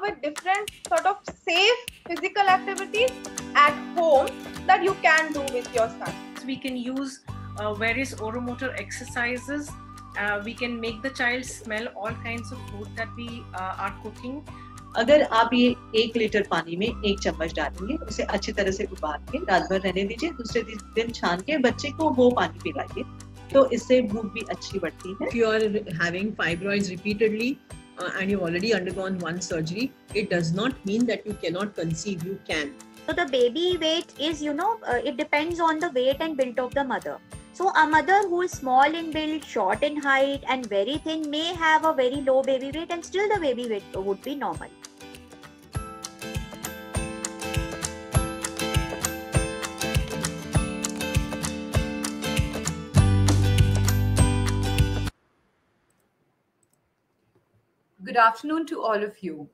with different sort of safe physical activities at home that you can do with your son. We can use various oromotor exercises. We can make the child smell all kinds of food that we are cooking. अगर आप ये 1 litre पानी में 1 चम्मच डालेंगे, उसे अच्छी तरह से उबाल के रात भर रहने दीजिए, दूसरे दिन छान के बच्चे को वो पानी पिलाइए, तो इससे भूख भी अच्छी बढ़ती है. If you are having fibroids repeatedly and you've already undergone one surgery, it does not mean that you cannot conceive. You can. So the baby weight is, it depends on the weight and build of the mother. So a mother who is small in build, short in height and very thin may have a very low baby weight and still the baby weight would be normal. Good afternoon to all of you.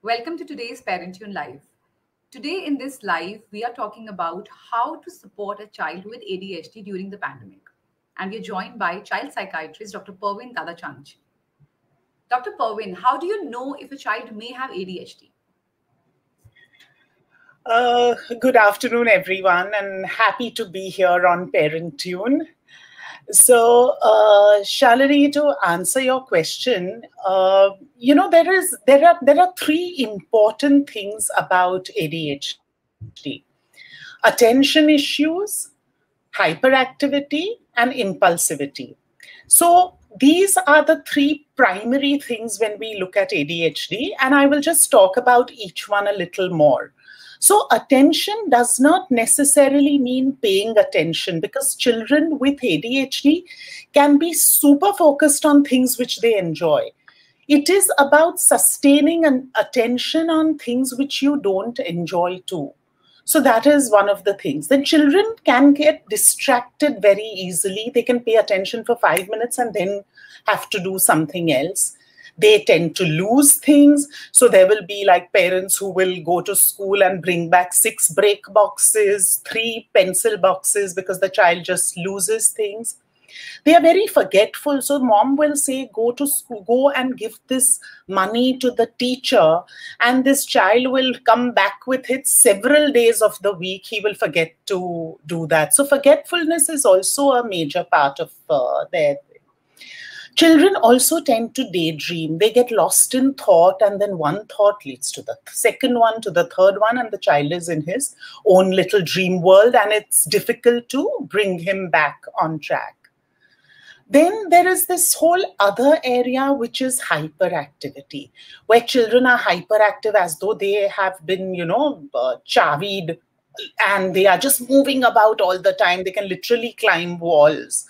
Welcome to today's Parentune Live. Today in this live, we are talking about how to support a child with ADHD during the pandemic. And we are joined by child psychiatrist Dr. Pervin. Dr. Pervin, how do you know if a child may have ADHD? Good afternoon, everyone, and happy to be here on Parentune. So, Shalini, to answer your question, there are 3 important things about ADHD: attention issues, hyperactivity, and impulsivity. So these are the 3 primary things when we look at ADHD, and I will just talk about each one a little more. So attention does not necessarily mean paying attention, because children with ADHD can be super focused on things which they enjoy. It is about sustaining an attention on things which you don't enjoy too. So that is one of the things. Then children can get distracted very easily. They can pay attention for 5 minutes and then have to do something else. They tend to lose things. So there will be like parents who will go to school and bring back 6 break boxes, 3 pencil boxes, because the child just loses things. They are very forgetful. So mom will say, go to school, go and give this money to the teacher. And this child will come back with it several days of the week. He will forget to do that. So forgetfulness is also a major part of their thing. Children also tend to daydream. They get lost in thought, and then one thought leads to the second one, to the third one, and the child is in his own little dream world, and it's difficult to bring him back on track. Then there is this whole other area, which is hyperactivity, where children are hyperactive as though they have been, chavied, and they are just moving about all the time. They can literally climb walls.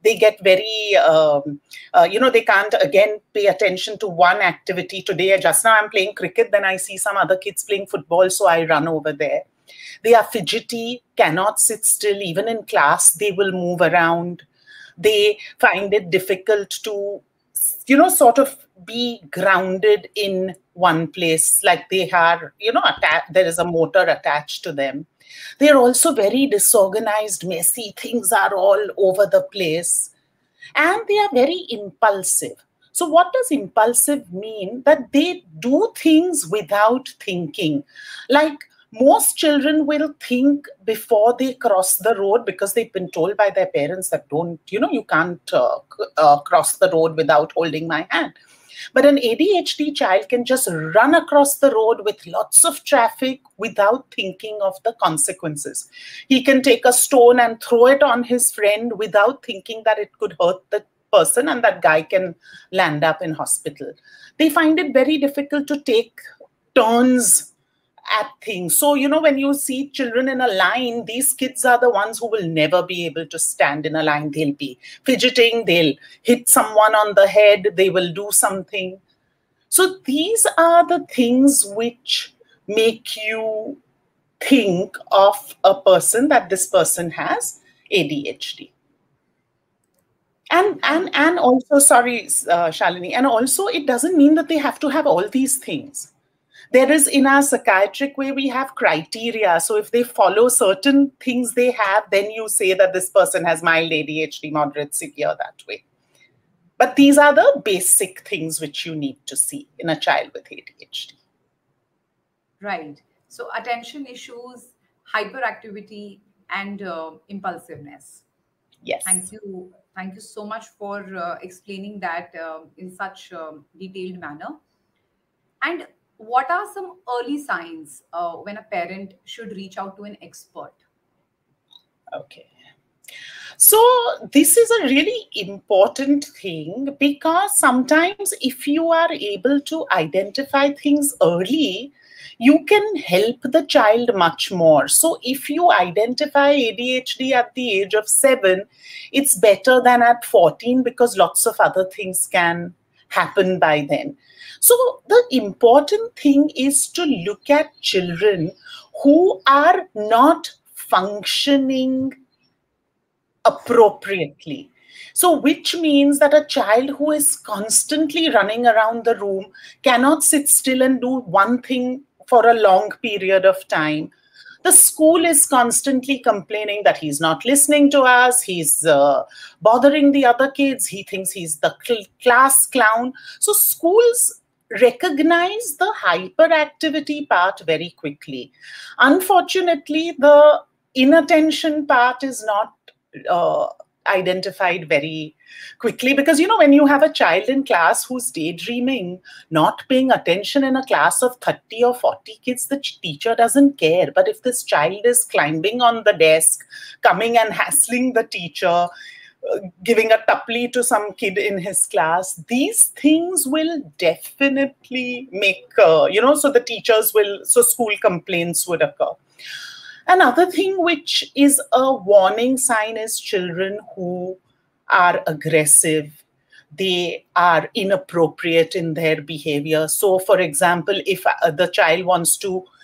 They get very, they can't, again, pay attention to one activity. Today, just now I'm playing cricket, then I see some other kids playing football, so I run over there. They are fidgety, cannot sit still. Even in class, they will move around. They find it difficult to, sort of be grounded in one place, like they are, there is a motor attached to them. They are also very disorganized, messy. Things are all over the place. And they are very impulsive. So what does impulsive mean? That they do things without thinking. Like most children will think before they cross the road, because they've been told by their parents that you can't cross the road without holding my hand. But an ADHD child can just run across the road with lots of traffic without thinking of the consequences. He can take a stone and throw it on his friend without thinking that it could hurt the person and that guy can land up in hospital. They find it very difficult to take turns at things. So, when you see children in a line, these kids are the ones who will never be able to stand in a line. They'll be fidgeting, they'll hit someone on the head, they will do something. So these are the things which make you think of a person that this person has ADHD. And also, sorry, Shalini, and also it doesn't mean that they have to have all these things. There is, in our psychiatric way, we have criteria. So if they follow certain things they have, then you say that this person has mild ADHD, moderate, severe, that way. But these are the basic things which you need to see in a child with ADHD. Right. So attention issues, hyperactivity, and impulsiveness. Yes. Thank you. Thank you so much for explaining that in such detailed manner. And what are some early signs when a parent should reach out to an expert? Okay. So this is a really important thing, because sometimes if you are able to identify things early, you can help the child much more. So if you identify ADHD at the age of 7, it's better than at 14, because lots of other things can happen by then. So the important thing is to look at children who are not functioning appropriately. So, which means that a child who is constantly running around the room cannot sit still and do one thing for a long period of time. The school is constantly complaining that he's not listening to us, he's bothering the other kids, he thinks he's the class clown. So, schools recognize the hyperactivity part very quickly. Unfortunately, the inattention part is not identified very quickly, because when you have a child in class who's daydreaming, not paying attention in a class of 30 or 40 kids, the teacher doesn't care. But if this child is climbing on the desk, coming and hassling the teacher, giving a tupply to some kid in his class, these things will definitely make so the teachers will, so school complaints would occur. Another thing which is a warning sign is children who are aggressive. They are inappropriate in their behavior. So, for example, if the child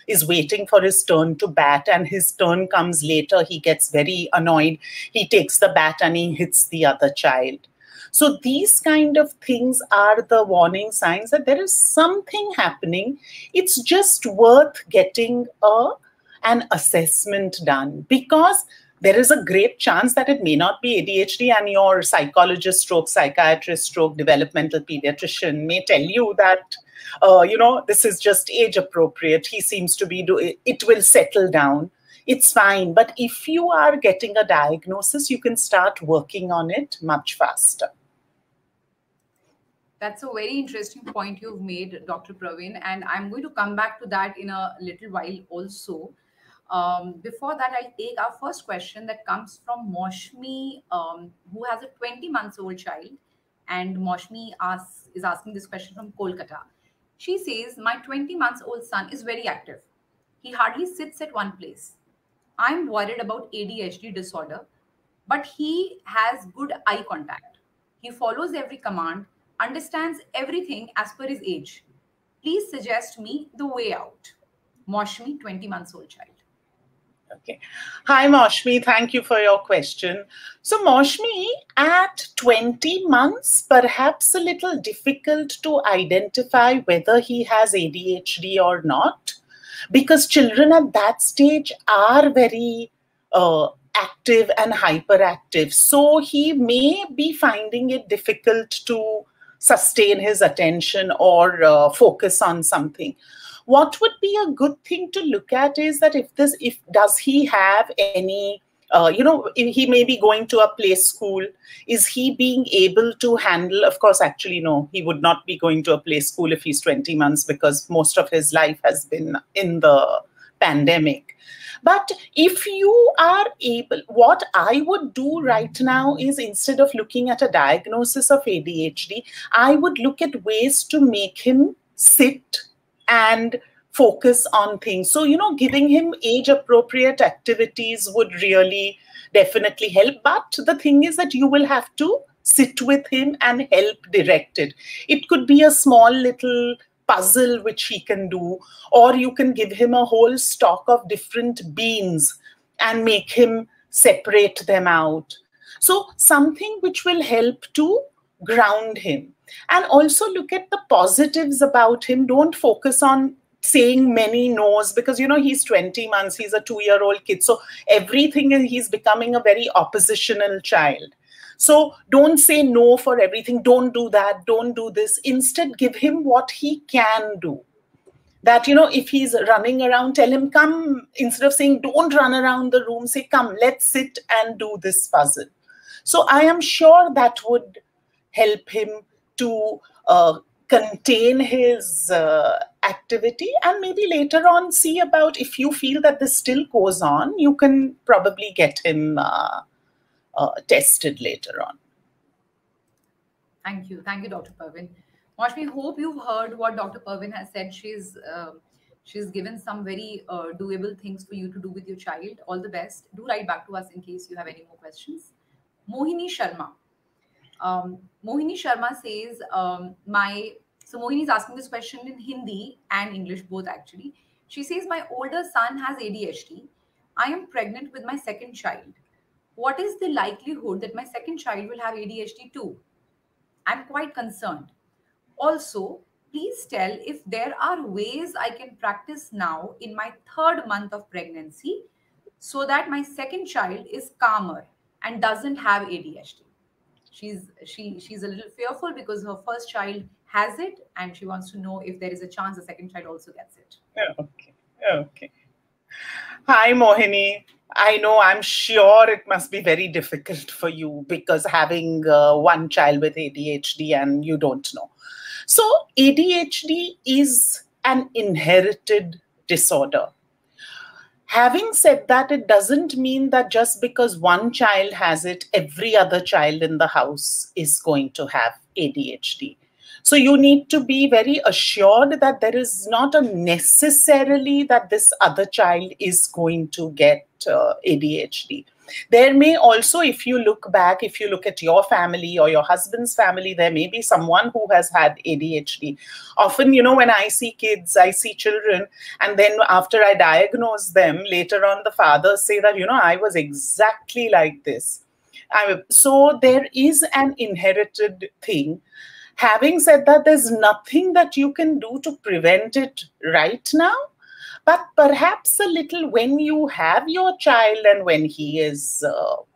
is waiting for his turn to bat and his turn comes later, he gets very annoyed. He takes the bat and he hits the other child. So these kind of things are the warning signs that there is something happening. It's just worth getting an assessment done, because there is a great chance that it may not be ADHD, and your psychologist stroke psychiatrist stroke developmental pediatrician may tell you that this is just age appropriate, he seems to be it will settle down, it's fine. But if you are getting a diagnosis, you can start working on it much faster. That's a very interesting point you've made, Dr. Pervin, and I'm going to come back to that in a little while also. Before that, I'll take our first question that comes from Moshmi, who has a 20-month-old child. And Moshmi is asking this question from Kolkata. She says, my 20-month-old son is very active. He hardly sits at one place. I'm worried about ADHD disorder, but he has good eye contact. He follows every command, understands everything as per his age. Please suggest me the way out. Moshmi, 20-month-old child. Okay. Hi, Moshmi. Thank you for your question. So, Moshmi, at 20 months, perhaps a little difficult to identify whether he has ADHD or not, because children at that stage are very active and hyperactive. So, he may be finding it difficult to sustain his attention or focus on something. What would be a good thing to look at is that does he have any, he may be going to a play school. Is he being able to handle, of course, actually, no, he would not be going to a play school if he's 20 months, because most of his life has been in the pandemic. But if you are able, what I would do right now is, instead of looking at a diagnosis of ADHD, I would look at ways to make him sit and focus on things. So, giving him age-appropriate activities would really definitely help. But the thing is that you will have to sit with him and help direct it. It could be a small little puzzle which he can do, or you can give him a whole stock of different beans and make him separate them out. So something which will help to ground him. And also look at the positives about him. Don't focus on saying many no's, because he's 20 months, he's a 2-year-old kid, so everything, he's becoming a very oppositional child. So don't say no for everything. Don't do that, don't do this. Instead, give him what he can do. That, if he's running around, tell him, come, instead of saying, don't run around the room, say, come, let's sit and do this puzzle. So I am sure that would help him to contain his activity, and maybe later on see about, if you feel that this still goes on, you can probably get him tested later on. Thank you, Dr. Pervin. Moshmi, hope you've heard what Dr. Pervin has said. She's given some very doable things for you to do with your child. All the best. Do write back to us in case you have any more questions. Mohini Sharma. Mohini Sharma says, so Mohini is asking this question in Hindi and English, both actually. She says, my older son has ADHD. I am pregnant with my second child. What is the likelihood that my second child will have ADHD too? I'm quite concerned. Also, please tell if there are ways I can practice now in my 3rd month of pregnancy so that my second child is calmer and doesn't have ADHD. She's a little fearful because her first child has it, and she wants to know if there is a chance the second child also gets it. Okay. Hi, Mohini. I know, I'm sure it must be very difficult for you, because having one child with ADHD and you don't know. So ADHD is an inherited disorder. Having said that, it doesn't mean that just because one child has it, every other child in the house is going to have ADHD. So you need to be very assured that there is not a necessarily that this other child is going to get ADHD. There may also, if you look back, if you look at your family or your husband's family, there may be someone who has had ADHD. Often, when I see kids, I see children, and then after I diagnose them, later on the fathers say that, I was exactly like this. So there is an inherited thing. Having said that, there's nothing that you can do to prevent it right now. But perhaps a little when you have your child and when he is,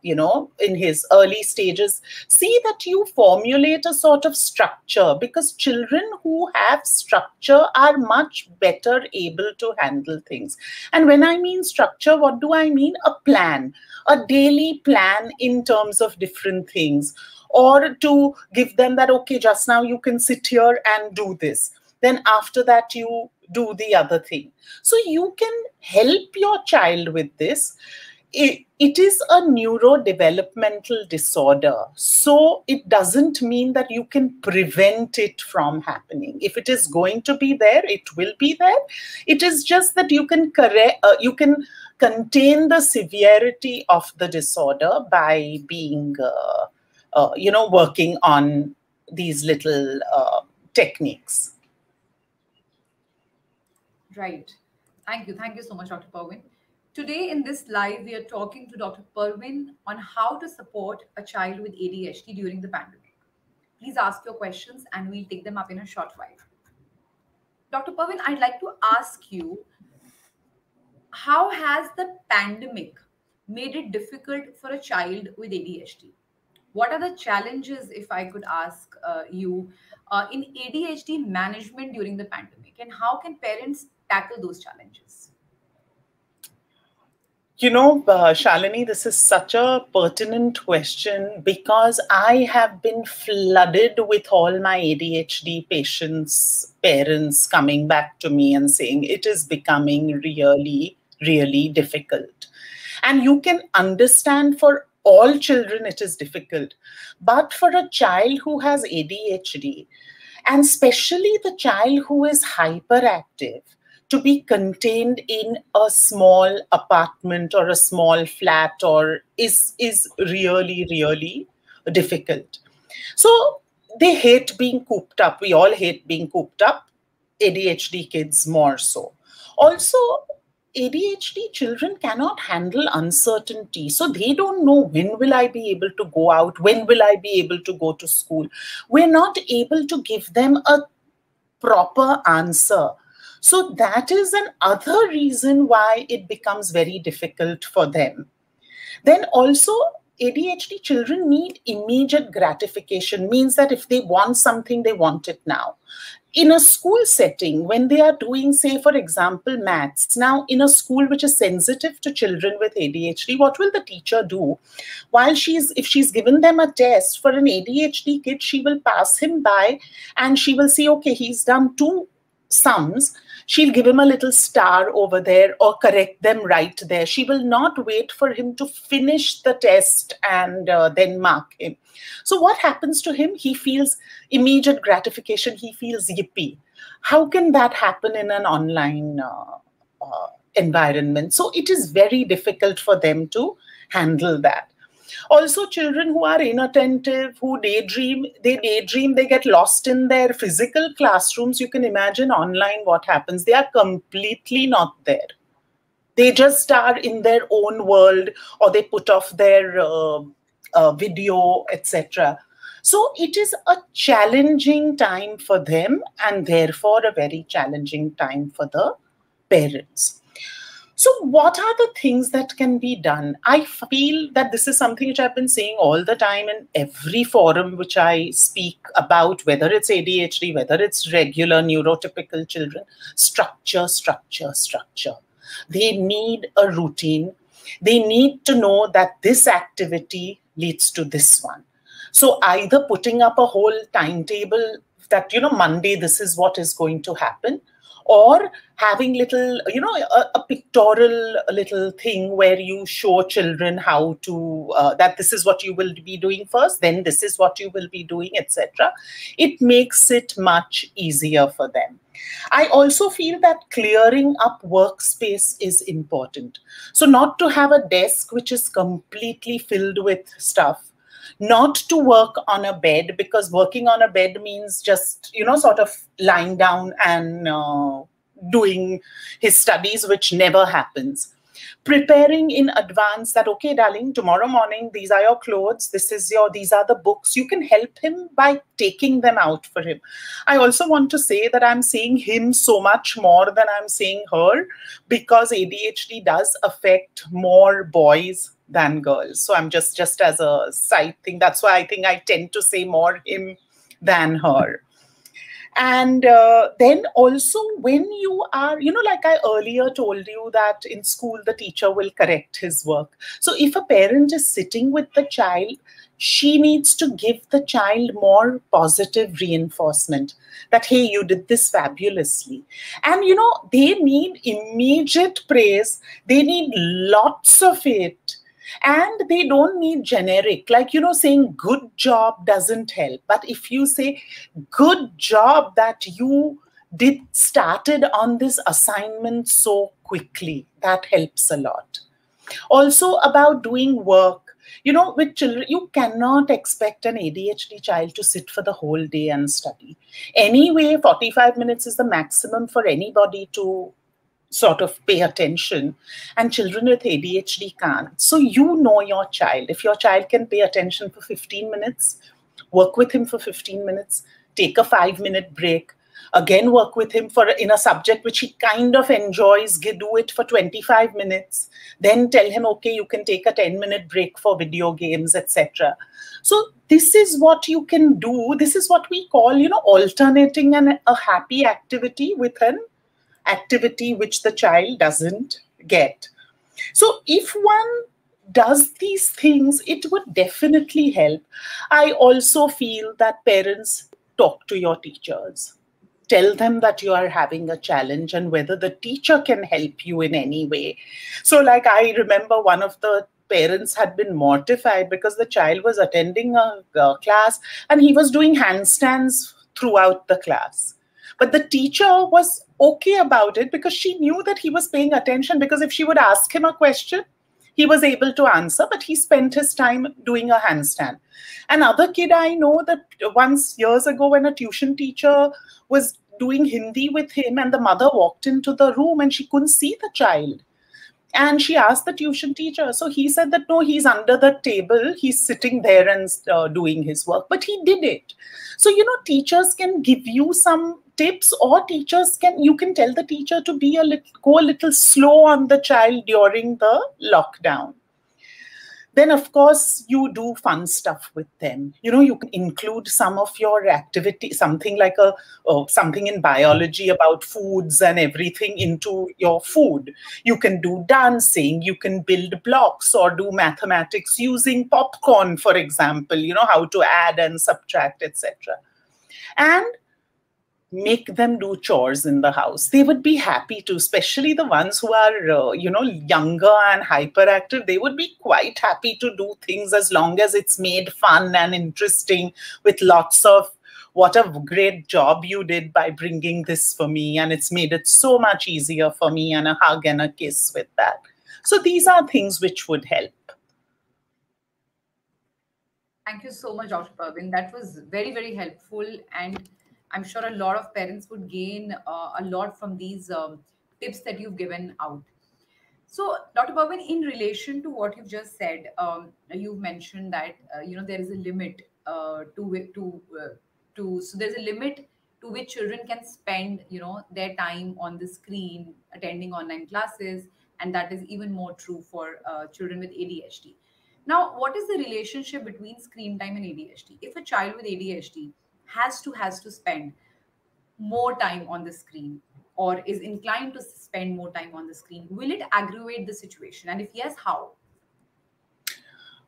in his early stages, see that you formulate a sort of structure, because children who have structure are much better able to handle things. And when I mean structure, what do I mean? A plan, a daily plan in terms of different things, or to give them that, okay, just now you can sit here and do this. Then after that, you do the other thing. So you can help your child with this. It is a neurodevelopmental disorder. So it doesn't mean that you can prevent it from happening. If it is going to be there, it will be there. It is just that you can contain the severity of the disorder by being, working on these little techniques. Right. Thank you. Thank you so much, Dr. Pervin. Today in this live, we are talking to Dr. Pervin on how to support a child with ADHD during the pandemic. Please ask your questions and we'll take them up in a short while. Dr. Pervin, I'd like to ask you, how has the pandemic made it difficult for a child with ADHD? What are the challenges, if I could ask you, in ADHD management during the pandemic, and how can parents tackle those challenges? Shalini, this is such a pertinent question, because I have been flooded with all my ADHD patients, parents coming back to me and saying it is becoming really, really difficult. And you can understand, for all children it is difficult. But for a child who has ADHD, and especially the child who is hyperactive, to be contained in a small apartment or a small flat is really, really difficult. So they hate being cooped up. We all hate being cooped up. ADHD kids more so. Also, ADHD children cannot handle uncertainty. So they don't know, when will I be able to go out? When will I be able to go to school? We're not able to give them a proper answer. So that is another reason why it becomes very difficult for them. Then also, ADHD children need immediate gratification, means that if they want something, they want it now. in a school setting, when they are doing, say, for example, maths, now in a school which is sensitive to children with ADHD, what will the teacher do? If she's given them a test for an ADHD kid, she will pass him by and she will say, okay, he's done 2 sums. She'll give him a little star over there or correct them right there. She will not wait for him to finish the test and then mark him. So what happens to him? He feels immediate gratification. He feels yippee. How can that happen in an online environment? So it is very difficult for them to handle that. Also, children who are inattentive, who daydream, they get lost in their physical classrooms. You can imagine online what happens. They are completely not there. They just are in their own world, or they put off their video, etc. So it is a challenging time for them, and therefore a very challenging time for the parents. So what are the things that can be done? I feel that this is something which I've been saying all the time in every forum which I speak about, whether it's ADHD, whether it's regular neurotypical children. Structure, structure, structure. They need a routine. They need to know that this activity leads to this one. So either putting up a whole timetable that, Monday, this is what is going to happen, or having little, a pictorial little thing where you show children how to, that this is what you will be doing first, then this is what you will be doing, etc. It makes it much easier for them. I also feel that clearing up workspace is important. So not to have a desk which is completely filled with stuff, not to work on a bed, because working on a bed means just, sort of lying down and doing his studies, which never happens. Preparing in advance that, okay, darling, tomorrow morning, these are your clothes, these are the books. You can help him by taking them out for him. I also want to say that I'm saying him so much more than I'm saying her, because ADHD does affect more boys than girls. So I'm just as a side thing. That's why I think I tend to say more him than her. And then also when you are, like I earlier told you that in school, the teacher will correct his work. So if a parent is sitting with the child, she needs to give the child more positive reinforcement that, hey, you did this fabulously. And, they need immediate praise. They need lots of it. And they don't need generic, like, saying good job doesn't help. But if you say good job that you started on this assignment so quickly, that helps a lot. Also about doing work, with children, you cannot expect an ADHD child to sit for the whole day and study. Anyway, 45 minutes is the maximum for anybody to sort of pay attention, and children with ADHD can't. So your child. If your child can pay attention for 15 minutes, work with him for 15 minutes, take a 5-minute break, again work with him in a subject which he kind of enjoys, do it for 25 minutes, then tell him, okay, you can take a 10-minute break for video games, etc. So this is what you can do. This is what we call, alternating a happy activity with an activity which the child doesn't get. So if one does these things, it would definitely help. I also feel that parents talk to your teachers. Tell them that you are having a challenge and whether the teacher can help you in any way. So like I remember one of the parents had been mortified because the child was attending a class and he was doing handstands throughout the class. But the teacher was okay about it because she knew that he was paying attention, because if she would ask him a question, he was able to answer, but he spent his time doing a handstand. Another kid I know that once years ago when a tuition teacher was doing Hindi with him and the mother walked into the room and she couldn't see the child. And she asked the tuition teacher. So he said that, no, he's under the table. He's sitting there and doing his work. But he did it. So, teachers can give you some tips, or you can tell the teacher to go a little slow on the child during the lockdown. then of course you do fun stuff with them. You can include some of your activity, something like something in biology about foods and everything into your food. You can do dancing, you can build blocks or do mathematics using popcorn, for example, how to add and subtract, etc. And make them do chores in the house. They would be happy to, especially the ones who are, younger and hyperactive. They would be quite happy to do things as long as it's made fun and interesting, with lots of, what a great job you did by bringing this for me, and it's made it so much easier for me, and a hug and a kiss with that. So these are things which would help. Thank you so much, Dr. Pervin. That was very, very helpful. And I'm sure a lot of parents would gain a lot from these tips that you've given out. So, Dr. Pervin, in relation to what you've just said, you've mentioned that there is a limit so there's a limit to which children can spend their time on the screen, attending online classes, and that is even more true for children with ADHD. Now, what is the relationship between screen time and ADHD? If a child with ADHD has to spend more time on the screen, or is inclined to spend more time on the screen, will it aggravate the situation? And if yes, how?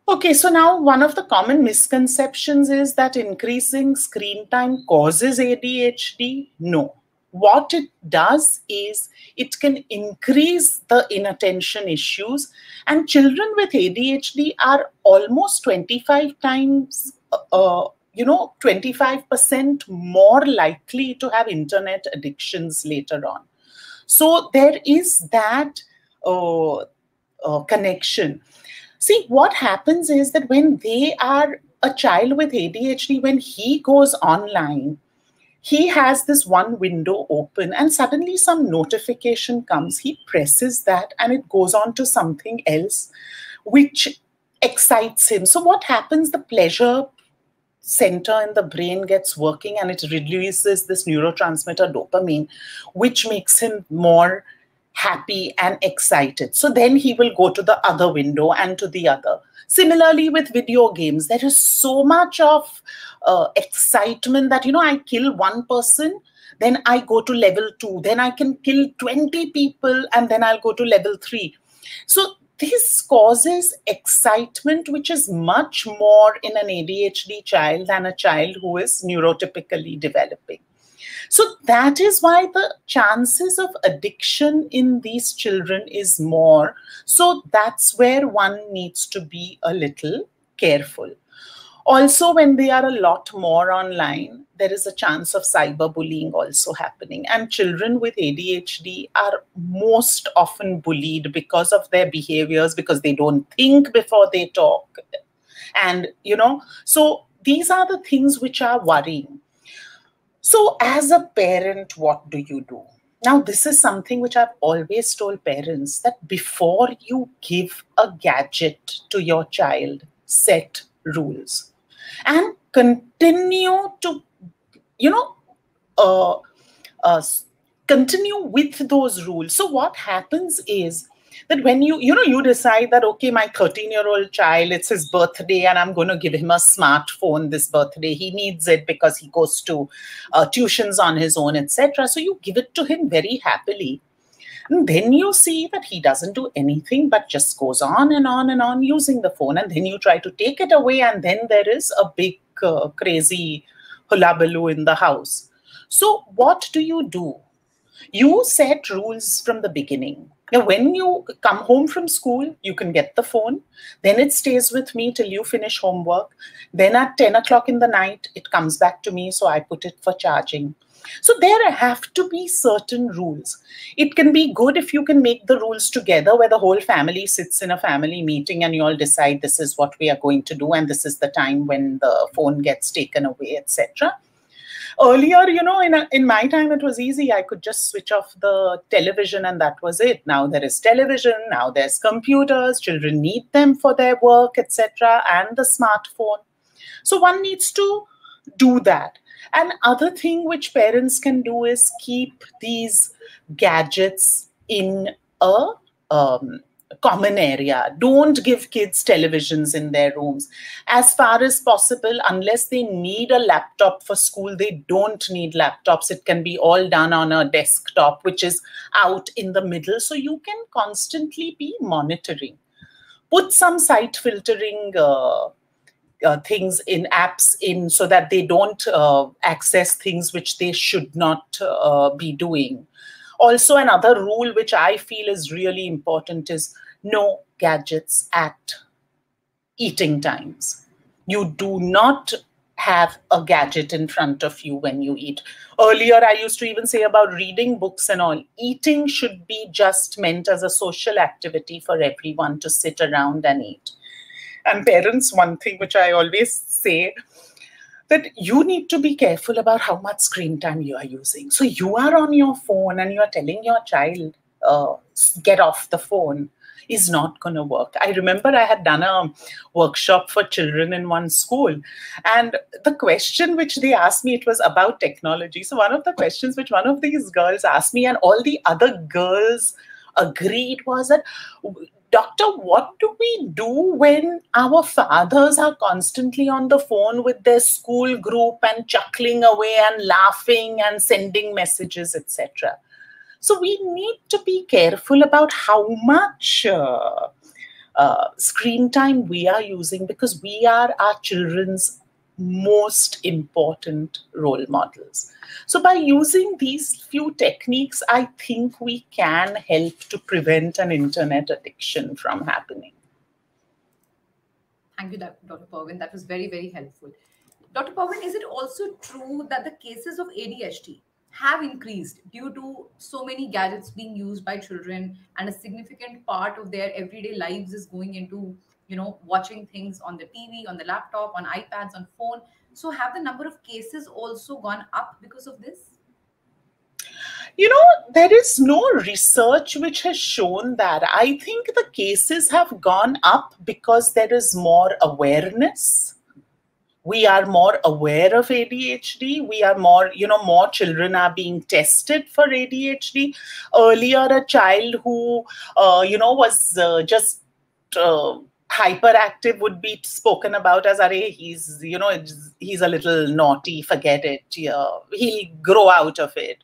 Okay, so now one of the common misconceptions is that increasing screen time causes ADHD. No. What it does is it can increase the inattention issues, and children with ADHD are almost 25 times 25% more likely to have internet addictions later on. So there is that connection. See, what happens is that when they are a child with ADHD, when he goes online, he has this one window open and suddenly some notification comes. He presses that and it goes on to something else which excites him. So what happens? The pleasure center in the brain gets working and it releases this neurotransmitter dopamine, which makes him more happy and excited. So then he will go to the other window and to the other. Similarly with video games, there is so much of excitement that, I kill one person, then I go to level 2, then I can kill 20 people, and then I'll go to level 3. So this causes excitement, which is much more in an ADHD child than a child who is neurotypically developing. So that is why the chances of addiction in these children is more. So that's where one needs to be a little careful. Also, when they are a lot more online, there is a chance of cyberbullying also happening. And children with ADHD are most often bullied because of their behaviors, because they don't think before they talk. And, so these are the things which are worrying. So as a parent, what do you do? Now, this is something which I've always told parents, that before you give a gadget to your child, set rules and continue to, continue with those rules. So what happens is that when you decide that, okay, my 13-year-old child, it's his birthday and I'm going to give him a smartphone this birthday. He needs it because he goes to tuitions on his own, etc. So you give it to him very happily. And then you see that he doesn't do anything but just goes on and on and on using the phone. And then you try to take it away, and then there is a big crazy hullabaloo in the house. So what do? You set rules from the beginning. Now, when you come home from school, you can get the phone. Then it stays with me till you finish homework. Then at 10 o'clock in the night, it comes back to me, so I put it for charging. So there have to be certain rules. It can be good if you can make the rules together, where the whole family sits in a family meeting and you all decide this is what we are going to do and this is the time when the phone gets taken away, etc. Earlier, in my time, it was easy. I could just switch off the television and that was it. Now there is television, now there's computers, children need them for their work, etc., and the smartphone. So one needs to do that. And other thing which parents can do is keep these gadgets in a common area. Don't give kids televisions in their rooms. As far as possible, unless they need a laptop for school, they don't need laptops. It can be all done on a desktop, which is out in the middle. So you can constantly be monitoring. Put some site filtering things in apps in so that they don't access things which they should not be doing. Also, another rule which I feel is really important is no gadgets at eating times. You do not have a gadget in front of you when you eat. Earlier, I used to even say about reading books and all. Eating should be just meant as a social activity for everyone to sit around and eat. And parents, one thing which I always say, that you need to be careful about how much screen time you are using. So you are on your phone and you are telling your child, get off the phone, is not going to work. I remember I had done a workshop for children in one school, and the question which they asked me, it was about technology. So one of the questions which one of these girls asked me and all the other girls agreed was that, Doctor, what do we do when our fathers are constantly on the phone with their school group and chuckling away and laughing and sending messages, etc.? So we need to be careful about how much screen time we are using, because we are our children's most important role models. So by using these few techniques, I think we can help to prevent an internet addiction from happening. Thank you, Dr. Pervin. That was very, very helpful. Dr. Pervin, is it also true that the cases of ADHD have increased due to so many gadgets being used by children, and a significant part of their everyday lives is going into, watching things on the TV, on the laptop, on iPads, on phone? So have the number of cases also gone up because of this? There is no research which has shown that. I think the cases have gone up because there is more awareness. We are more aware of ADHD. We are more, more children are being tested for ADHD. Earlier, a child who, was just hyperactive would be spoken about as, he's a little naughty, forget it. He'll grow out of it.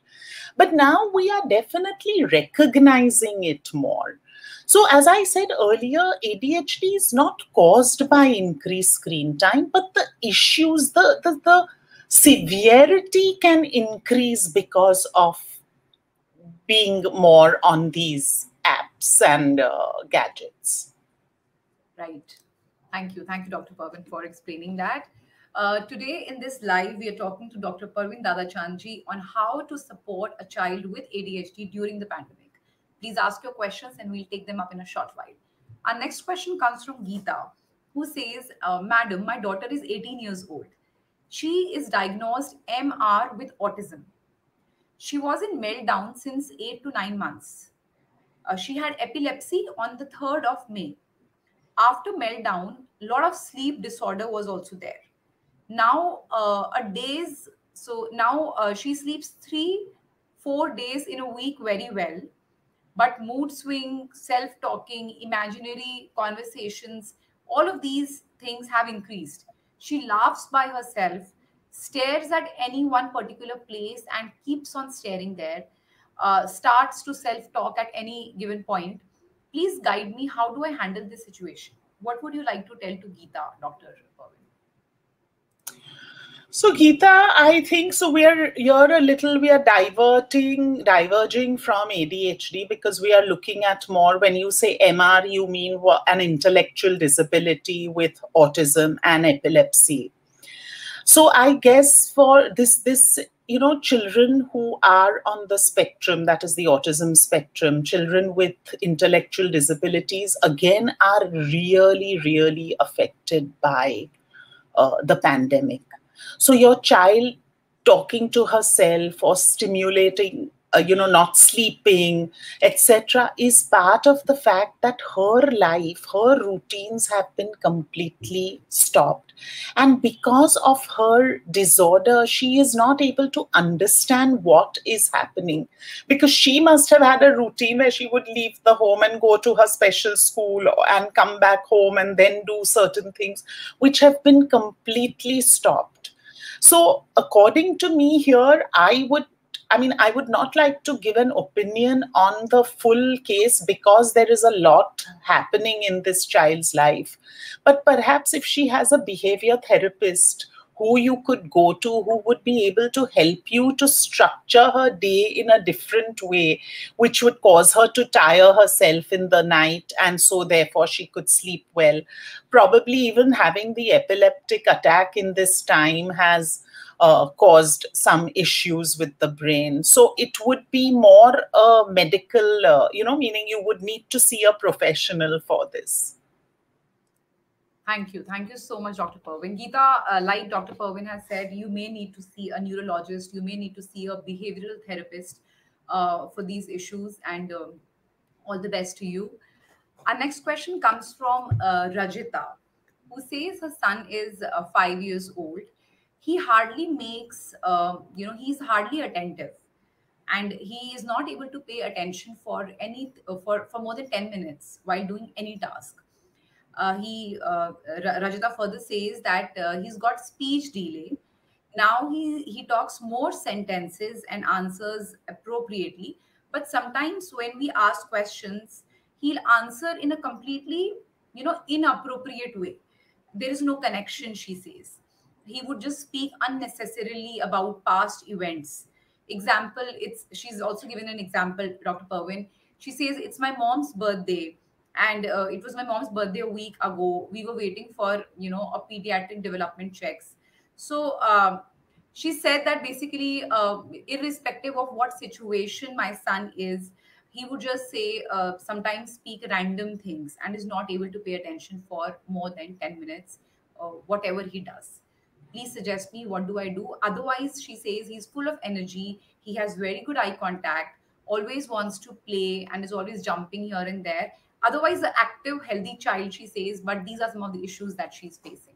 But now we are definitely recognizing it more. So as I said earlier, ADHD is not caused by increased screen time, but the issues, the severity can increase because of being more on these apps and gadgets. Right. Thank you. Thank you, Dr. Pervin, for explaining that. Today in this live, we are talking to Dr. Pervin Dadachandji on how to support a child with ADHD during the pandemic. Please ask your questions and we'll take them up in a short while. Our next question comes from Geeta, who says, Madam, my daughter is 18 years old. She is diagnosed MR with autism. She was in meltdown since 8 to 9 months. She had epilepsy on the 3rd of May. After meltdown, a lot of sleep disorder was also there. Now, she sleeps 3-4 days in a week very well. But mood swing, self-talking, imaginary conversations, all of these things have increased. She laughs by herself, stares at any one particular place and keeps on staring there, starts to self-talk at any given point. Please guide me. How do I handle this situation? What would you like to tell to Geeta, Dr. Pervin? So Geeta, I think so we are diverging from ADHD, because we are looking at more, when you say MR, you mean an intellectual disability with autism and epilepsy. So I guess for this, children who are on the spectrum, that is the autism spectrum, children with intellectual disabilities, again, are really, really affected by the pandemic. So your child talking to herself or stimulating not sleeping, etc., is part of the fact that her life, her routines have been completely stopped. And because of her disorder, she is not able to understand what is happening, because she must have had a routine where she would leave the home and go to her special school and come back home and then do certain things, which have been completely stopped. So according to me here, I would not like to give an opinion on the full case because there is a lot happening in this child's life. But perhaps if she has a behavior therapist who you could go to, who would be able to help you to structure her day in a different way, which would cause her to tire herself in the night, and so therefore she could sleep well. Probably even having the epileptic attack in this time has caused some issues with the brain. So it would be more medical, meaning you would need to see a professional for this. Thank you. Thank you so much, Dr. Pervin. Geeta, like Dr. Pervin has said, you may need to see a neurologist, you may need to see a behavioral therapist for these issues, and all the best to you. Our next question comes from Rajita, who says her son is 5 years old. He hardly makes, he's hardly attentive, and he is not able to pay attention for more than 10 minutes while doing any task. Rajita further says that he's got speech delay. Now he talks more sentences and answers appropriately, but sometimes when we ask questions, he'll answer in a completely, inappropriate way. There is no connection, she says. He would just speak unnecessarily about past events. Example, she's also given an example, Dr. Pervin. She says, it's my mom's birthday, and it was my mom's birthday a week ago. We were waiting for, a pediatric development checks. So she said that basically, irrespective of what situation my son is, he would just say, sometimes speak random things and is not able to pay attention for more than 10 minutes, whatever he does. Please suggest me, what do I do? Otherwise, she says, he's full of energy. He has very good eye contact, always wants to play, and is always jumping here and there. Otherwise, an active, healthy child, she says, but these are some of the issues that she's facing.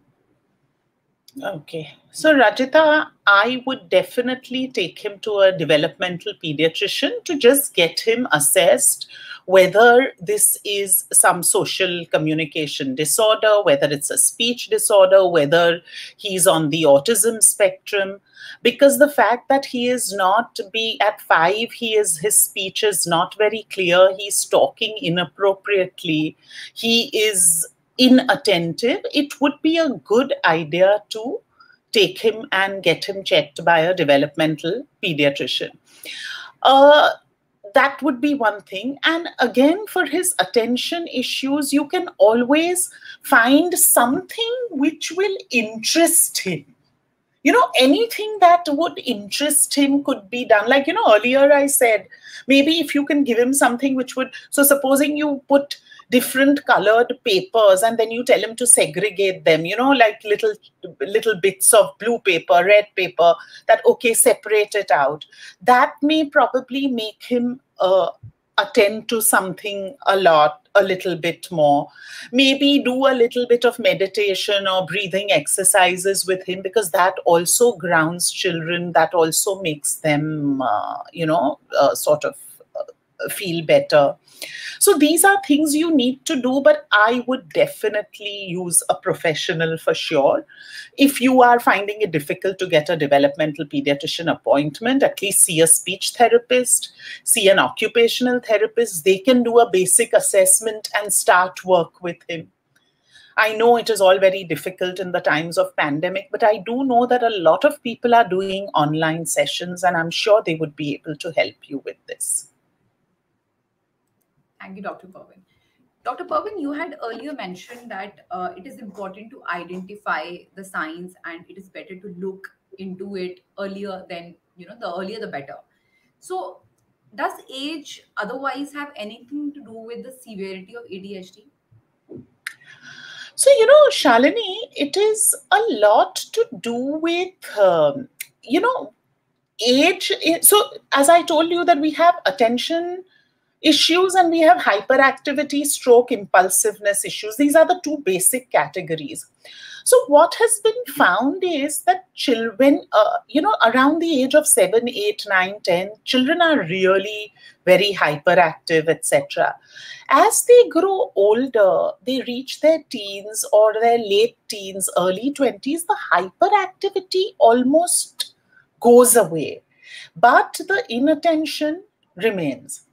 Okay. So Rajita, I would definitely take him to a developmental pediatrician to just get him assessed, whether this is some social communication disorder, whether it's a speech disorder, whether he's on the autism spectrum. Because the fact that he is not at 5, his speech is not very clear, he's talking inappropriately, he is inattentive, it would be a good idea to take him and get him checked by a developmental pediatrician. That would be one thing. And again, for his attention issues, you can always find something which will interest him. Anything that would interest him could be done. Like, earlier I said, maybe if you can give him something which would, so supposing you put different colored papers and then you tell him to segregate them, like little bits of blue paper, red paper, that, okay, separate it out. That may probably make him attend to something a little bit more. Maybe do a little bit of meditation or breathing exercises with him, because that also grounds children, that also makes them, sort of feel better. So these are things you need to do, but I would definitely use a professional for sure. If you are finding it difficult to get a developmental pediatrician appointment, at least see a speech therapist, see an occupational therapist. They can do a basic assessment and start work with him. I know it is all very difficult in the times of pandemic, but I do know that a lot of people are doing online sessions, and I'm sure they would be able to help you with this. Thank you, Dr. Pervin. Dr. Pervin, you had earlier mentioned that it is important to identify the signs, and it is better to look into it earlier than, the earlier the better. So does age otherwise have anything to do with the severity of ADHD? So, Shalini, it is a lot to do with, age, so as I told you that we have attention issues and we have hyperactivity, stroke, impulsiveness issues. These are the two basic categories. So what has been found is that children, around the age of 7, 8, 9, 10, children are really very hyperactive, etc. As they grow older, they reach their teens or their late teens, early 20s, the hyperactivity almost goes away, but the inattention remains.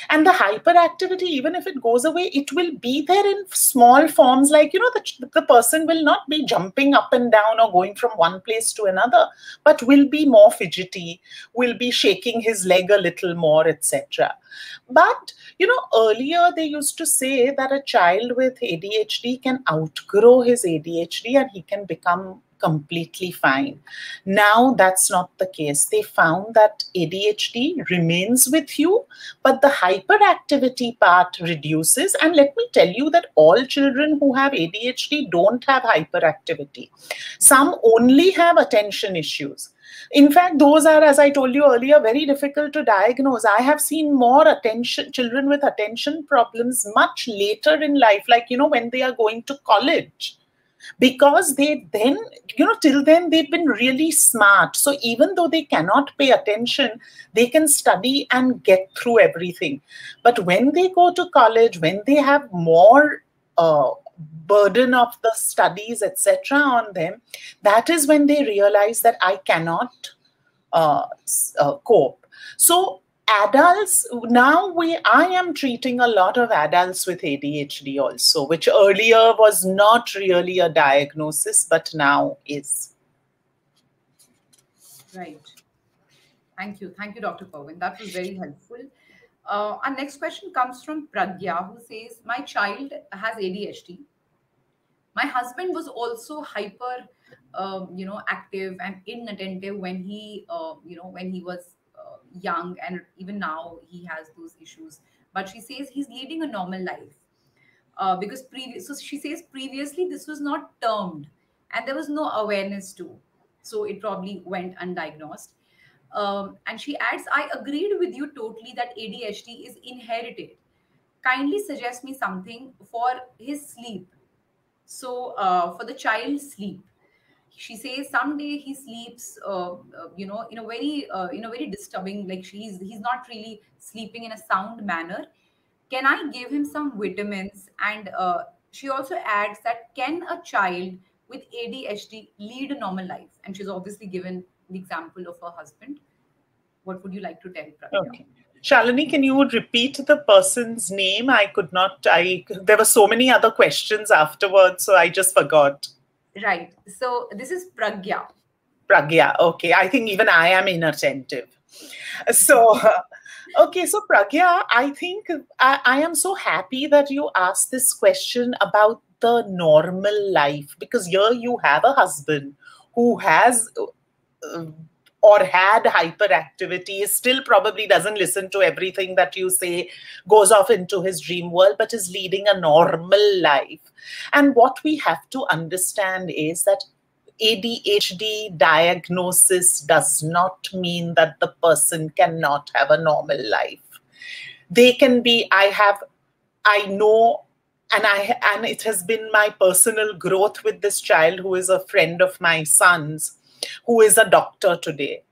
And the hyperactivity, even if it goes away, it will be there in small forms, like, the person will not be jumping up and down or going from one place to another, but will be more fidgety, will be shaking his leg a little more, etc. But, earlier they used to say that a child with ADHD can outgrow his ADHD and he can become completely fine. Now that's not the case. They found that ADHD remains with you, but the hyperactivity part reduces. And let me tell you that all children who have ADHD don't have hyperactivity. Some only have attention issues. In fact, those are, as I told you earlier, very difficult to diagnose. I have seen more children with attention problems much later in life, like, when they are going to college. Because they then, till then they've been really smart. So even though they cannot pay attention, they can study and get through everything. But when they go to college, when they have more burden of the studies, etc. on them, that is when they realize that I cannot cope. So adults, now I am treating a lot of adults with ADHD also, which earlier was not really a diagnosis, but now is. Right. Thank you. Thank you, Dr. Pervin. That was very helpful. Our next question comes from Pragya, who says, my child has ADHD. My husband was also hyper, active and inattentive when he, when he was young, and even now he has those issues. But she says he's leading a normal life because so she says previously this was not termed and there was no awareness too. So it probably went undiagnosed. And she adds, I agreed with you totally that ADHD is inherited. Kindly suggest me something for his sleep. So for the child's sleep, she says someday he sleeps, in a very disturbing, like he's not really sleeping in a sound manner. Can I give him some vitamins? And she also adds that, can a child with ADHD lead a normal life? And she's obviously given the example of her husband. What would you like to tell Pragya? Okay. Shalini, can you repeat the person's name? I could not, there were so many other questions afterwards, so I just forgot. Right. So this is Pragya. Pragya. Okay. I think even I am inattentive. So, okay. So Pragya, I think I am so happy that you asked this question about the normal life, because here you have a husband who has or had hyperactivity, still probably doesn't listen to everything that you say, goes off into his dream world, but is leading a normal life. And what we have to understand is that ADHD diagnosis does not mean that the person cannot have a normal life. They can be, I know, and it has been my personal growth with this child who is a friend of my son's, who is a doctor today.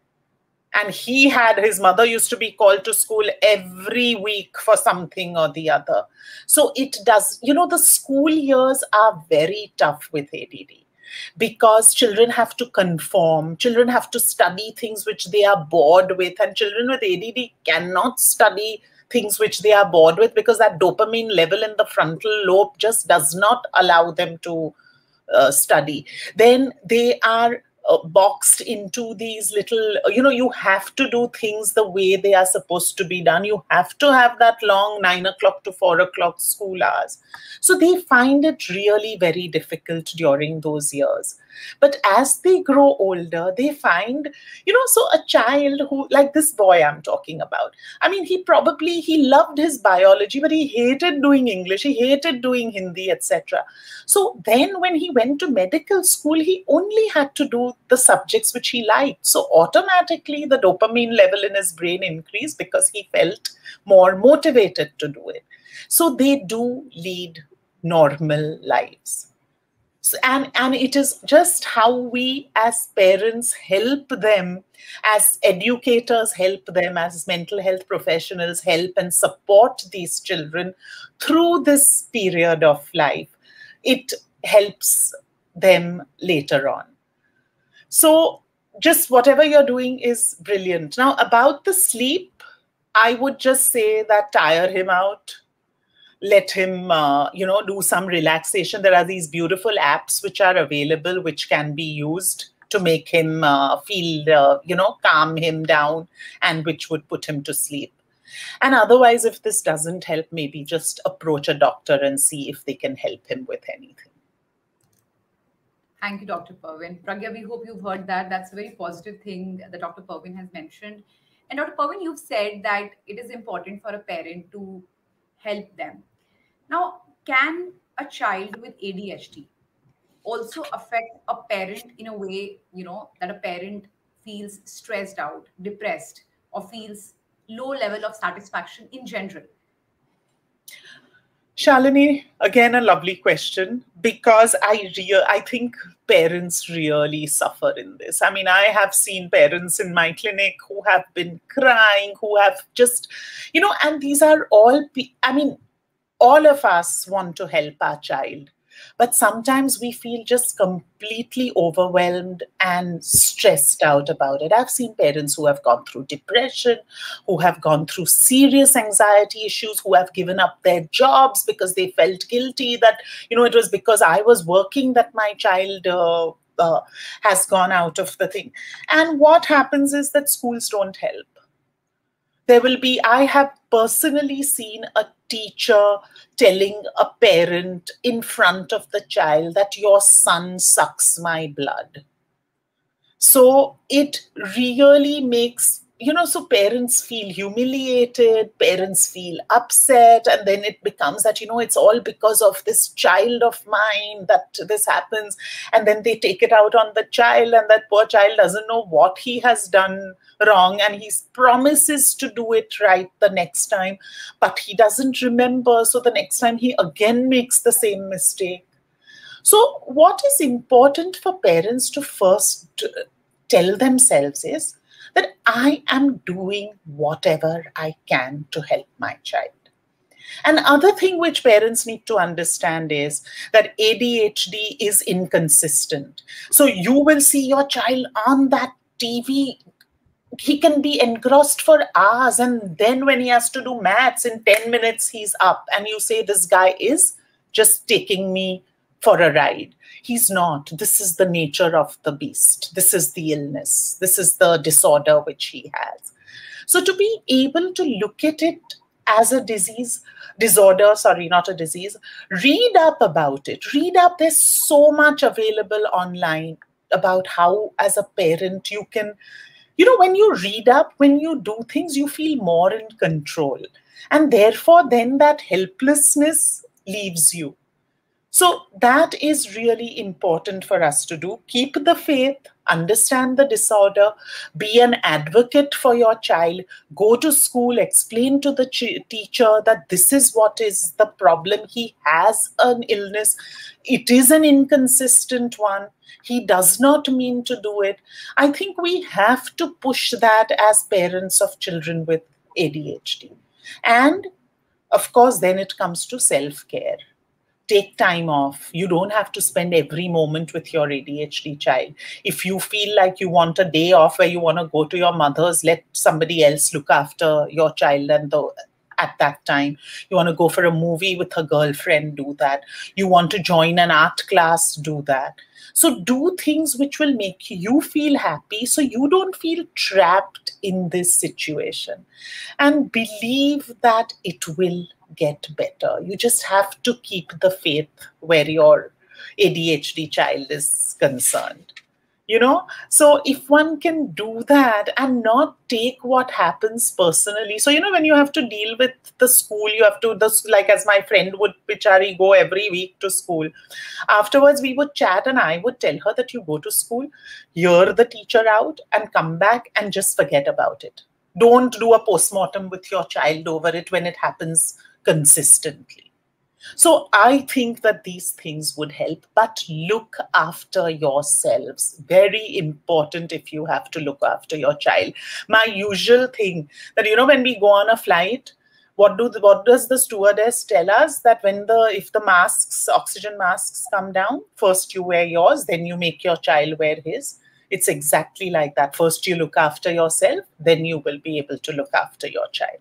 And his mother used to be called to school every week for something or the other. So it does, the school years are very tough with ADD, because children have to conform, children have to study things which they are bored with, and children with ADD cannot study things which they are bored with, because that dopamine level in the frontal lobe just does not allow them to study. Then they are boxed into these little, you have to do things the way they are supposed to be done. You have to have that long 9 o'clock to 4 o'clock school hours. So they find it really very difficult during those years. But as they grow older, they find, so a child who, like this boy I'm talking about, I mean, he loved his biology, but he hated doing English, he hated doing Hindi, etc. So then when he went to medical school, he only had to do the subjects which he liked. So automatically the dopamine level in his brain increased because he felt more motivated to do it. So they do lead normal lives. So, and it is just how we as parents help them, as educators help them, as mental health professionals help and support these children through this period of life. It helps them later on. So just whatever you're doing is brilliant. Now, about the sleep, I would just say that tire him out. Let him, do some relaxation. There are these beautiful apps which are available, which can be used to make him feel, calm him down, and which would put him to sleep. And otherwise, if this doesn't help, maybe just approach a doctor and see if they can help him with anything. Thank you, Dr. Pervin. Pragya, we hope you've heard that. That's a very positive thing that Dr. Pervin has mentioned. And Dr. Pervin, you've said that it is important for a parent to help them. Now, can a child with ADHD also affect a parent in a way, that a parent feels stressed out, depressed, or feels low level of satisfaction in general? Shalini, again, a lovely question, because I think parents really suffer in this. I mean, I have seen parents in my clinic who have been crying, who have just, and these are all, all of us want to help our child, but sometimes we feel just completely overwhelmed and stressed out about it. I've seen parents who have gone through depression, who have gone through serious anxiety issues, who have given up their jobs because they felt guilty that, it was because I was working that my child has gone out of the thing. And what happens is that schools don't help. I have personally seen a teacher telling a parent in front of the child that your son sucks my blood. So it really makes, so parents feel humiliated, parents feel upset, and then it becomes that, it's all because of this child of mine that this happens. And then they take it out on the child, and that poor child doesn't know what he has done wrong, and he promises to do it right the next time, but he doesn't remember. So the next time he again makes the same mistake. So what is important for parents to first tell themselves is that I am doing whatever I can to help my child. Another thing which parents need to understand is that ADHD is inconsistent. So you will see your child on that TV, he can be engrossed for hours, and then when he has to do maths, in 10 minutes he's up, and you say, this guy is just taking me for a ride. He's not. This is the nature of the beast. This is the illness. This is the disorder which he has. So to be able to look at it as a disorder, not a disease, read up about it. Read up. There's so much available online about how, as a parent, you can, when you read up, when you do things, you feel more in control. And therefore, then that helplessness leaves you. So that is really important for us to do. Keep the faith, understand the disorder, be an advocate for your child, go to school, explain to the teacher that this is what is the problem. He has an illness. It is an inconsistent one. He does not mean to do it. I think we have to push that as parents of children with ADHD. And of course, then it comes to self-care. Take time off. You don't have to spend every moment with your ADHD child. If you feel like you want a day off where you want to go to your mother's, let somebody else look after your child at that time. You want to go for a movie with a girlfriend, do that. You want to join an art class, do that. So do things which will make you feel happy so you don't feel trapped in this situation. And believe that it will get better. You just have to keep the faith where your ADHD child is concerned. So if one can do that and not take what happens personally. So when you have to deal with the school, you have to, like as my friend would Pichari go every week to school. Afterwards we would chat and I would tell her that you go to school, hear the teacher out and come back and just forget about it. Don't do a postmortem with your child over it when it happens consistently. So I think that these things would help, but look after yourselves. Very important if you have to look after your child. My usual thing that, when we go on a flight, what does the stewardess tell us? That if the masks, oxygen masks come down, first you wear yours, then you make your child wear his. It's exactly like that. First you look after yourself, then you will be able to look after your child.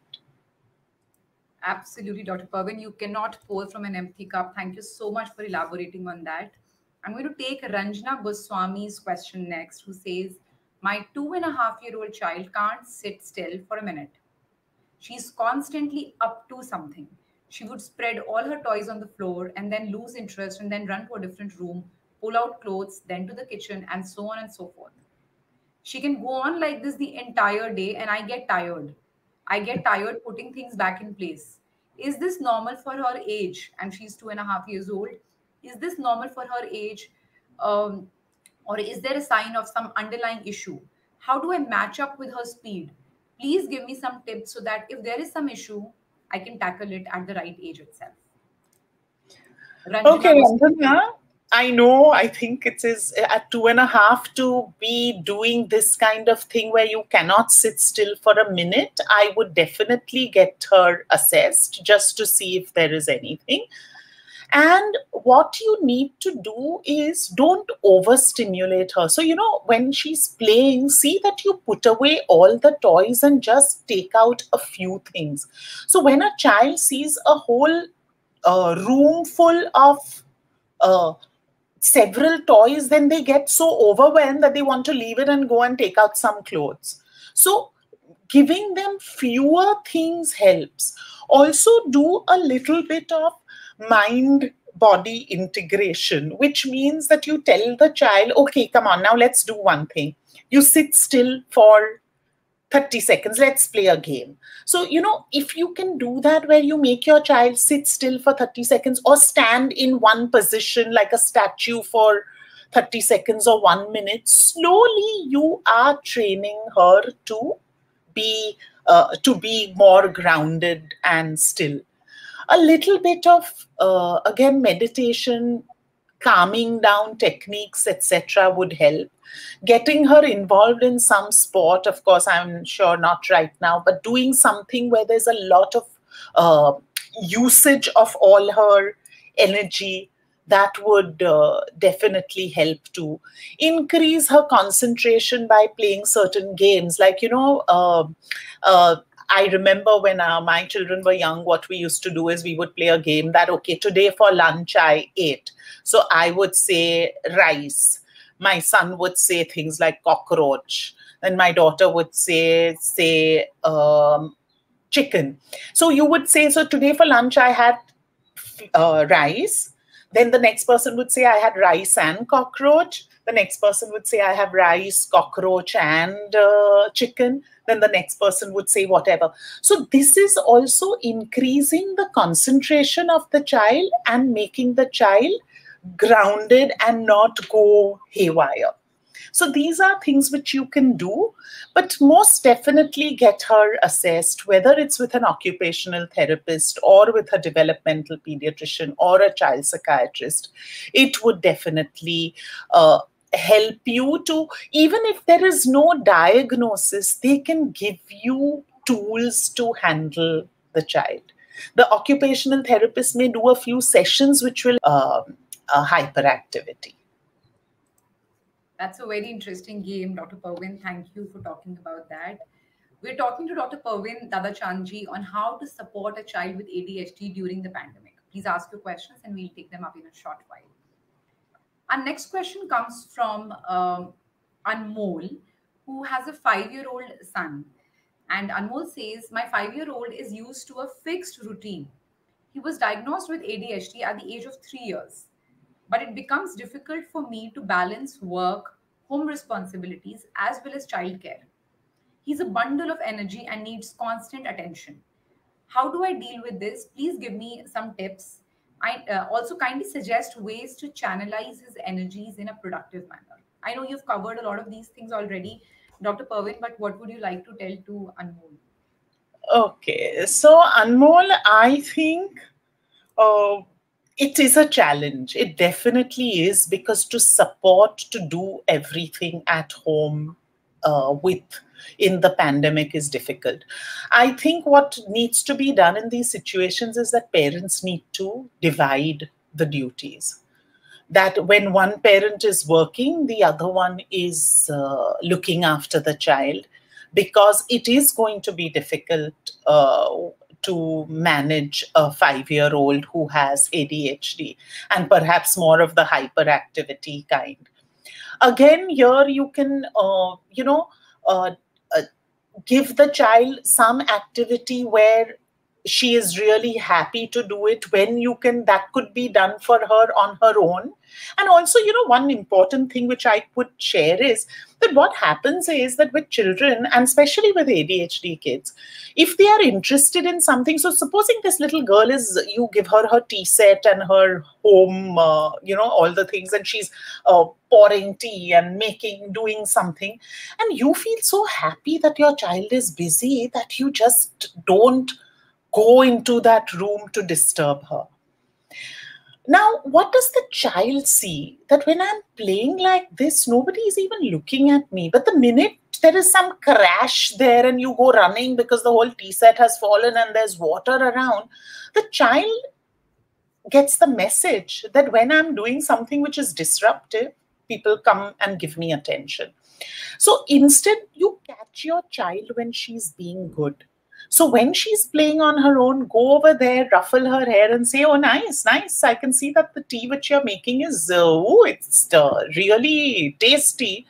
Absolutely, Dr. Pervin. You cannot pour from an empty cup. Thank you so much for elaborating on that. I'm going to take Ranjana Goswami's question next, who says, my 2.5-year-old child can't sit still for a minute. She's constantly up to something. She would spread all her toys on the floor and then lose interest and then run to a different room, pull out clothes, then to the kitchen, and so on and so forth. She can go on like this the entire day, and I get tired. I get tired putting things back in place. Is this normal for her age? And she's 2.5 years old. Is this normal for her age? Or is there a sign of some underlying issue? How do I match up with her speed? Please give me some tips so that if there is some issue, I can tackle it at the right age itself. Okay, Ranjana. I think it is at 2.5 to be doing this kind of thing where you cannot sit still for a minute. I would definitely get her assessed just to see if there is anything. And what you need to do is don't overstimulate her. So, when she's playing, see that you put away all the toys and just take out a few things. So when a child sees a whole room full of several toys, then they get so overwhelmed that they want to leave it and go and take out some clothes. So giving them fewer things helps. Also do a little bit of mind-body integration, which means that you tell the child, okay, come on, now let's do one thing. You sit still for 30 seconds, let's play a game. So, if you can do that where you make your child sit still for 30 seconds or stand in one position like a statue for 30 seconds or 1 minute, slowly you are training her to be more grounded and still. A little bit of, again, meditation, calming down techniques, etc. would help. Getting her involved in some sport, of course, I'm sure not right now, but doing something where there's a lot of usage of all her energy, that would definitely help to increase her concentration by playing certain games. Like, I remember when my children were young, what we used to do is we would play a game that, okay, today for lunch I ate. So I would say rice. My son would say things like cockroach. And my daughter would say chicken. So you would say, so today for lunch I had rice. Then the next person would say, I had rice and cockroach. The next person would say, I have rice, cockroach, and chicken. Then the next person would say whatever. So this is also increasing the concentration of the child and making the child grounded and not go haywire. So these are things which you can do, but most definitely get her assessed, whether it's with an occupational therapist or with a developmental pediatrician or a child psychiatrist. It would definitely help you to, even if there is no diagnosis, they can give you tools to handle the child. The occupational therapist may do a few sessions which will hyperactivity. That's a very interesting game, Dr. Pervin. Thank you for talking about that. We're talking to Dr. Pervin Dadachandji on how to support a child with ADHD during the pandemic. Please ask your questions and we'll take them up in a short while. Our next question comes from Anmol, who has a 5-year-old son. And Anmol says, my 5-year-old is used to a fixed routine. He was diagnosed with ADHD at the age of 3 years. but it becomes difficult for me to balance work, home responsibilities, as well as childcare. He's a bundle of energy and needs constant attention. How do I deal with this? Please give me some tips. I also kindly suggest ways to channelize his energies in a productive manner. I know you've covered a lot of these things already, Dr. Pervin, but what would you like to tell to Anmol? Okay, so Anmol, I think uh, it is a challenge. It definitely is, because to support, to do everything at home with in the pandemic is difficult. I think what needs to be done in these situations is that parents need to divide the duties. That when one parent is working, the other one is looking after the child, because it is going to be difficult to manage a 5-year-old who has ADHD and perhaps more of the hyperactivity kind. Again, here you can, uh, uh, give the child some activity where she is really happy to do it, when you can, that could be done for her on her own. And also, one important thing which I would share is that what happens is that with children, and especially with ADHD kids, if they are interested in something, so supposing this little girl is, you give her tea set and her home, all the things, and she's pouring tea and doing something, and you feel so happy that your child is busy that you just don't go into that room to disturb her. Now, what does the child see? That when I'm playing like this, nobody is even looking at me. But the minute there is some crash there and you go running because the whole tea set has fallen and there's water around, the child gets the message that when I'm doing something which is disruptive, people come and give me attention. So instead, you catch your child when she's being good. So when she's playing on her own, go over there, ruffle her hair and say, oh, nice, nice. I can see that the tea which you're making is, it's really tasty.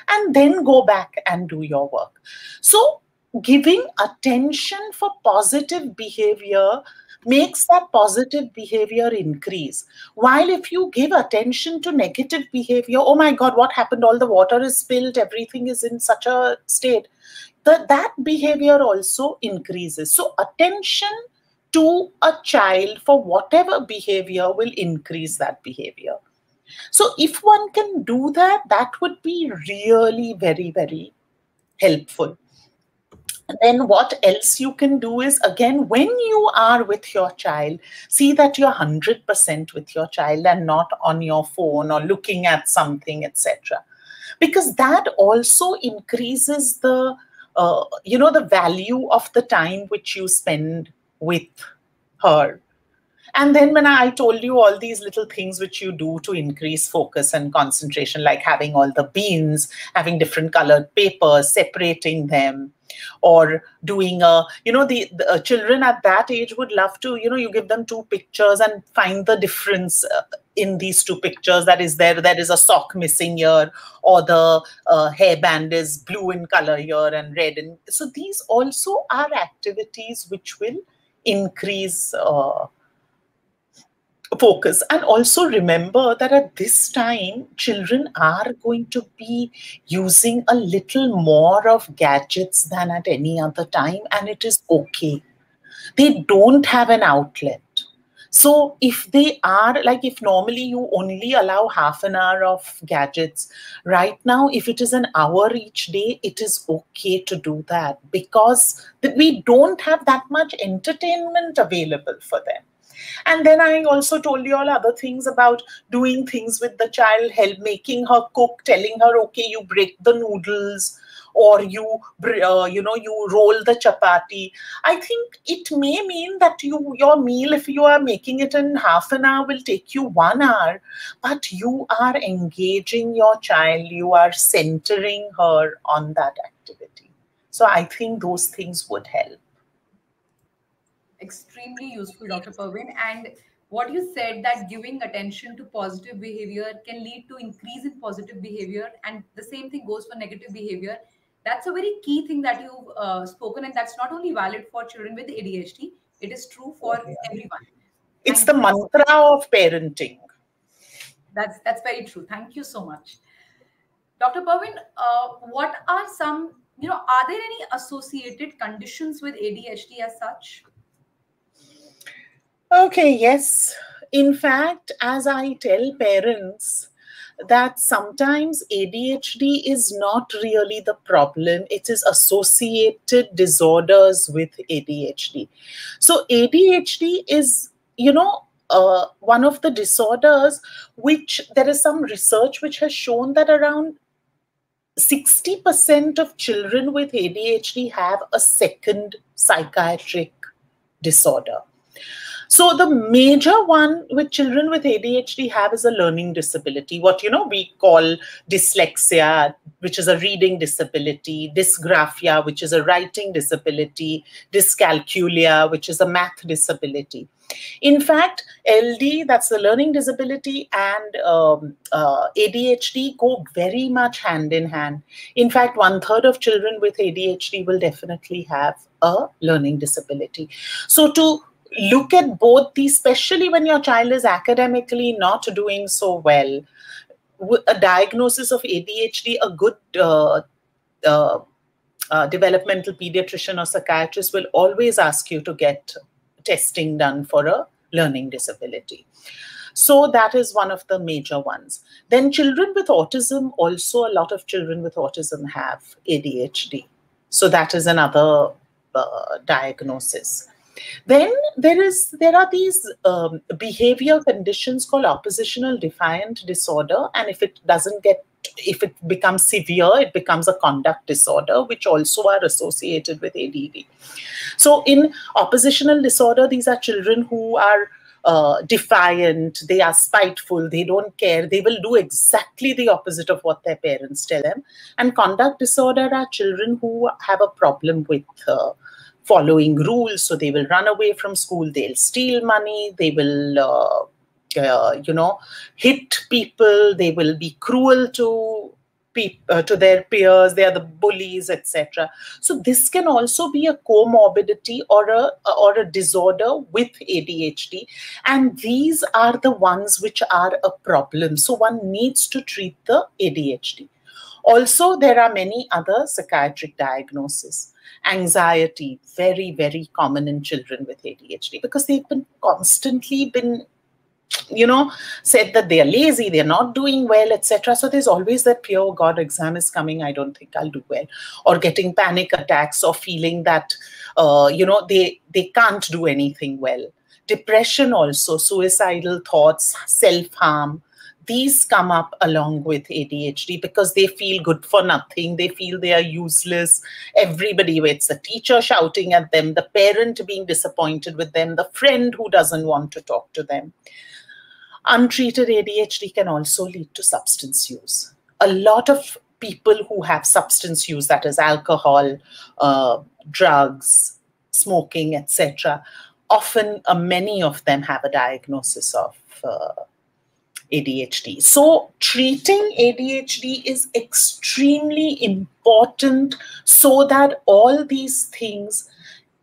And then go back and do your work. So giving attention for positive behavior makes that positive behavior increase. While if you give attention to negative behavior, oh my God, what happened? All the water is spilled. Everything is in such a state. That behavior also increases. So attention to a child for whatever behavior will increase that behavior. So if one can do that, that would be really very, very helpful. Then what else you can do is, again, when you are with your child, see that you're 100% with your child and not on your phone or looking at something, etc. Because that also increases the the value of the time which you spend with her. And then when I told you all these little things which you do to increase focus and concentration, like having all the beans, having different colored papers, separating them, or doing the children at that age would love to, you give them 2 pictures and find the difference in these 2 pictures. That is, there is a sock missing here, or the hairband is blue in color here and red. And so these also are activities which will increase focus. And also remember that at this time, children are going to be using a little more of gadgets than at any other time, and it is okay. They don't have an outlet. So if they are, like, if normally you only allow half an hour of gadgets, right now, if it is an hour each day, it is okay to do that, because we don't have that much entertainment available for them. And then I also told you all other things about doing things with the child, making her cook, telling her, okay, you break the noodles, or you roll the chapati. I think it may mean that your meal, if you are making it in half an hour, will take you 1 hour, but you are engaging your child, you are centering her on that activity. So I think those things would help. Extremely useful, Dr. Pervin. And what you said, that giving attention to positive behavior can lead to increase in positive behavior, and the same thing goes for negative behavior. That's a very key thing that you've spoken, and that's not only valid for children with ADHD, it is true for everyone. It's the mantra of parenting. That's very true. Thank you so much. Dr. Pervin, what are some, are there any associated conditions with ADHD as such? Okay, yes. In fact, as I tell parents, that sometimes ADHD is not really the problem, it is associated disorders with ADHD. So, ADHD is, one of the disorders which there is some research which has shown that around 60% of children with ADHD have a second psychiatric disorder. So the major one with children with ADHD have is a learning disability, what we call dyslexia, which is a reading disability, dysgraphia, which is a writing disability, dyscalculia, which is a math disability. In fact, LD, that's the learning disability, and ADHD go very much hand in hand. In fact, 1/3 of children with ADHD will definitely have a learning disability. So to look at both these, especially when your child is academically not doing so well, a diagnosis of ADHD, a good developmental pediatrician or psychiatrist will always ask you to get testing done for a learning disability. So that is one of the major ones. Then children with autism, also a lot of children with autism have ADHD. So that is another diagnosis. Then there are these behavior conditions called oppositional defiant disorder, and if it becomes severe, it becomes a conduct disorder, which also are associated with ADD. So in oppositional disorder, these are children who are defiant, they are spiteful, they don't care, they will do exactly the opposite of what their parents tell them. And conduct disorder are children who have a problem with following rules, so they will run away from school, they'll steal money, they will hit people, they will be cruel to their peers, they are the bullies, etc. So this can also be a comorbidity or a disorder with ADHD, and these are the ones which are a problem. So one needs to treat the ADHD. Also, there are many other psychiatric diagnoses. Anxiety, very, very common in children with ADHD, because they've constantly been said that they are lazy, they're not doing well, etc. So there's always that fear, oh God, exam is coming, I don't think I'll do well. Or getting panic attacks, or feeling that, they can't do anything well. Depression also, suicidal thoughts, self-harm. These come up along with ADHD because they feel good for nothing. They feel they are useless. Everybody waits, the teacher shouting at them, the parent being disappointed with them, the friend who doesn't want to talk to them. Untreated ADHD can also lead to substance use. A lot of people who have substance use, that is alcohol, drugs, smoking, etc., often many of them have a diagnosis of ADHD. So treating ADHD is extremely important so that all these things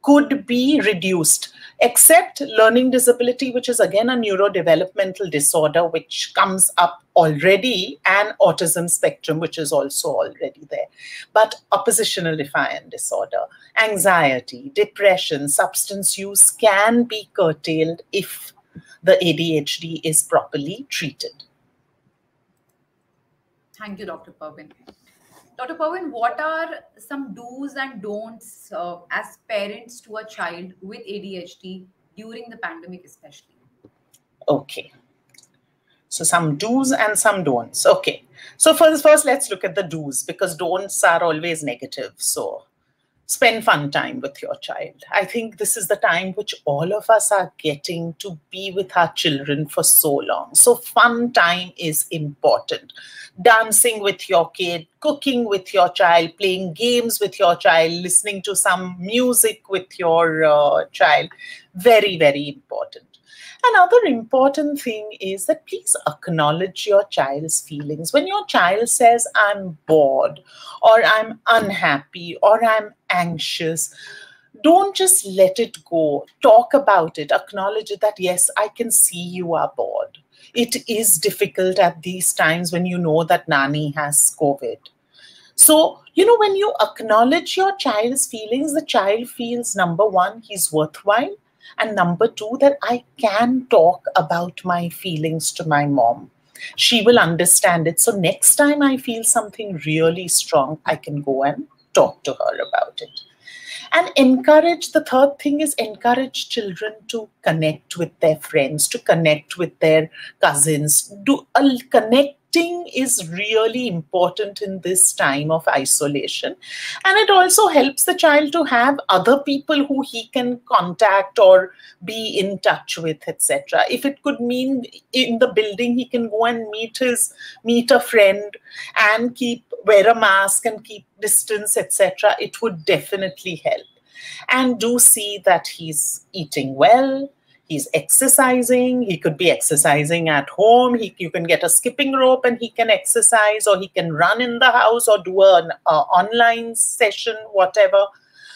could be reduced, except learning disability, which is again a neurodevelopmental disorder which comes up already, and autism spectrum, which is also already there. But oppositional defiant disorder, anxiety, depression, substance use can be curtailed if the ADHD is properly treated. Thank you, Dr. Pervin. Dr. Pervin, what are some do's and don'ts as parents to a child with ADHD during the pandemic especially? Okay. So some do's and some don'ts. Okay. So first let's look at the do's, because don'ts are always negative. So spend fun time with your child. I think this is the time which all of us are getting to be with our children for so long. So fun time is important. Dancing with your kid, cooking with your child, playing games with your child, listening to some music with your child. Very, very important. Another important thing is that please acknowledge your child's feelings. When your child says, I'm bored, or I'm unhappy, or I'm anxious, don't just let it go. Talk about it. Acknowledge it that, yes, I can see you are bored. it is difficult at these times when you know that Nani has COVID. So, when you acknowledge your child's feelings, the child feels, number one, he's worthwhile. And number two, that I can talk about my feelings to my mom. She will understand it. So next time I feel something really strong, I can go and talk to her about it. And the third thing is encourage children to connect with their friends, to connect with their cousins. Connecting is really important in this time of isolation. And it also helps the child to have other people who he can contact or be in touch with, etc. If it could mean in the building, he can go and meet a friend and wear a mask and keep distance, etc. It would definitely help. And do see that he's eating well, he's exercising. He could be exercising at home. You can get a skipping rope and he can exercise, or he can run in the house or do an online session, whatever.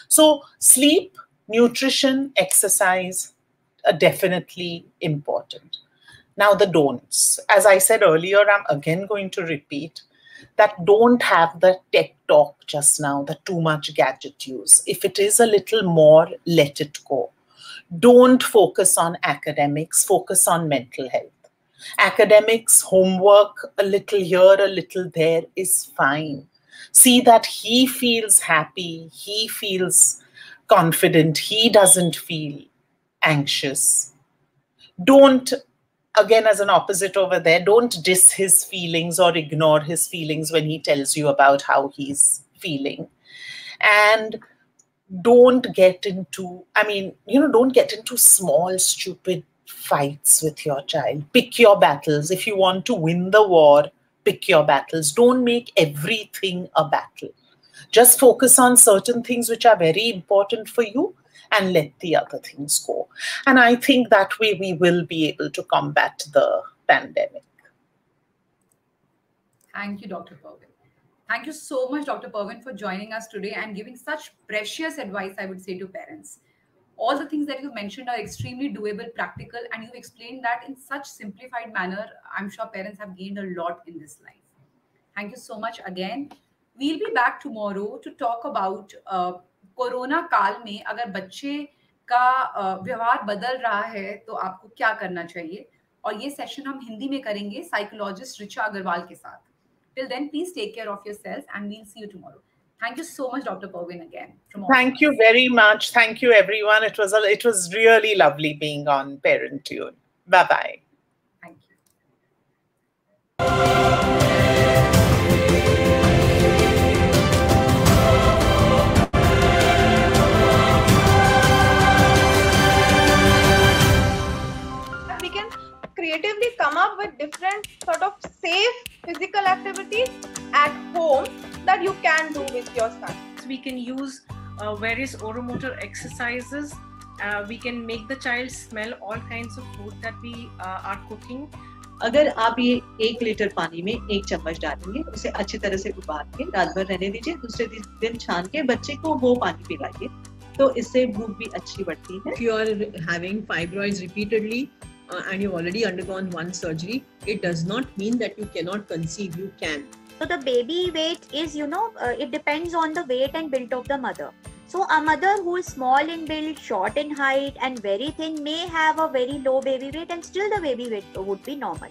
So sleep, nutrition, exercise are definitely important. Now the don'ts. As I said earlier, I'm again going to repeat that don't have the tech talk just now, the too much gadget use. If it is a little more, let it go. Don't focus on academics, focus on mental health. Academics, homework, a little here, a little there is fine. See that he feels happy, he feels confident, he doesn't feel anxious. Don't, again, as an opposite over there, don't diss his feelings or ignore his feelings when he tells you about how he's feeling. And don't get into, don't get into small, stupid fights with your child. Pick your battles. If you want to win the war, pick your battles. Don't make everything a battle. Just focus on certain things which are very important for you and let the other things go. And I think that way we will be able to combat the pandemic. Thank you, Dr. Pervin. Thank you so much, Dr. Pervin, for joining us today and giving such precious advice, I would say, to parents. All the things that you mentioned are extremely doable, practical, and you've explained that in such simplified manner. I'm sure parents have gained a lot in this life. Thank you so much again. We'll be back tomorrow to talk about corona काल में अगर बच्चे का व्यवहार बदल रहा है तो आपको क्या करना चाहिए, और ये सेशन हम हिंदी में करेंगे साइकोलॉजिस्ट ऋचा अग्रवाल के साथ. Till then, please take care of yourself and we'll see you tomorrow. Thank you so much, Dr. Pervin, again. Thank you very much. Thank you, everyone. It was really lovely being on Parentune. Bye-bye. Thank you. We can creatively come up with different sort of safe physical activities at home that you can do with your son. We can use various oromotor exercises. We can make the child smell all kinds of food that we are cooking. अगर आप ये 1 litre पानी में 1 चम्मच डालेंगे, उसे अच्छी तरह से उबाल के रात भर रहने दीजिए, दूसरे दिन छान के बच्चे को वो पानी पिलाइए, तो इससे भूख भी अच्छी बढ़ती है. If you are having fibroids repeatedly and you've already undergone one surgery, it does not mean that you cannot conceive. You can. So the baby weight is, it depends on the weight and build of the mother. So a mother who is small in build, short in height and very thin may have a very low baby weight and still the baby weight would be normal.